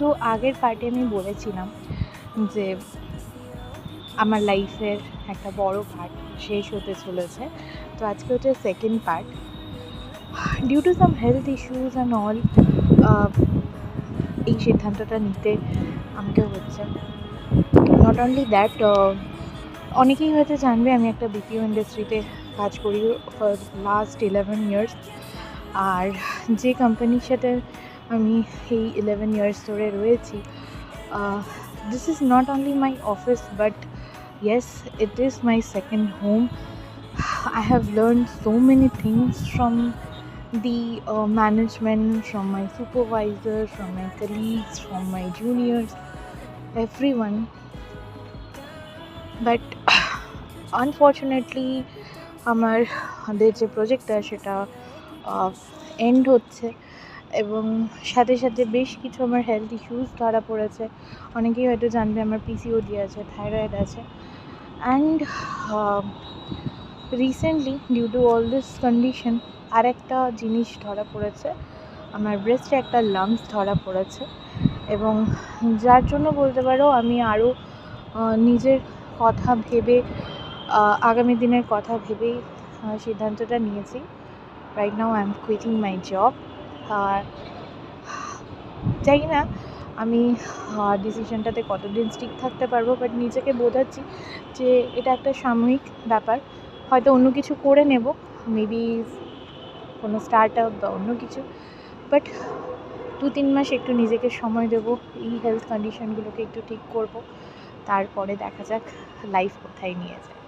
So আগের পার্টে আমি বলেছিলাম যে আমার লাইফের একটা বড় পার্ট শেষ হতে চলেছে। তো আজকে হচ্ছে second part. Due to some health issues and all এই সিদ্ধান্তটা নিতে আমাকে হচ্ছে। নট অনলি দ্যাট, অনেকেই হয়তো জানবে আমি একটা বিপিও ইন্ডাস্ট্রিতে কাজ করি ফর লাস্ট 11 ইয়ার্স। আর যে কোম্পানির সাথে আমি এই 11 ইয়ার্স ধরে রয়েছি, this is not only my office but yes, it is my second home. I have learned so many things from the management, from my supervisor, from my colleagues, from my juniors, everyone. But unfortunately আমাদের যে প্রজেক্টটা সেটা and হচ্ছে এবং সাথে সাথে বেশ কিছু আমার হেলথ ইস্যুস ধরা পড়েছে। অনেকেই হয়তো জানবে আমার পিসিওডি আছে, থাইরয়েড আছে। And recently due to all this condition আর একটা জিনিস ধরা পড়েছে, আমার ব্রেস্টে একটা লাম্পস ধরা পড়েছে এবং যার জন্য বলতে পারো আমি আরও নিজের কথা ভেবে, আগামী দিনের কথা ভেবেই সিদ্ধান্তটা নিয়েছি। Right now I am quitting my job. জানি না আমি ডিসিশনটাতে কতদিন স্টিক থাকতে পারবো, বাট নিজেকে বোঝাচ্ছি যে এটা একটা সাময়িক ব্যাপার। হয়তো অন্য কিছু করে নেব, মেবি কোনো স্টার্ট আপ বা অন্য কিছু, বাট 2-3 মাস একটু নিজেকে সময় দেবো, এই হেলথ কন্ডিশনগুলোকে একটু ঠিক করব, তারপরে দেখা যাক লাইফ কোথায় নিয়ে যায়।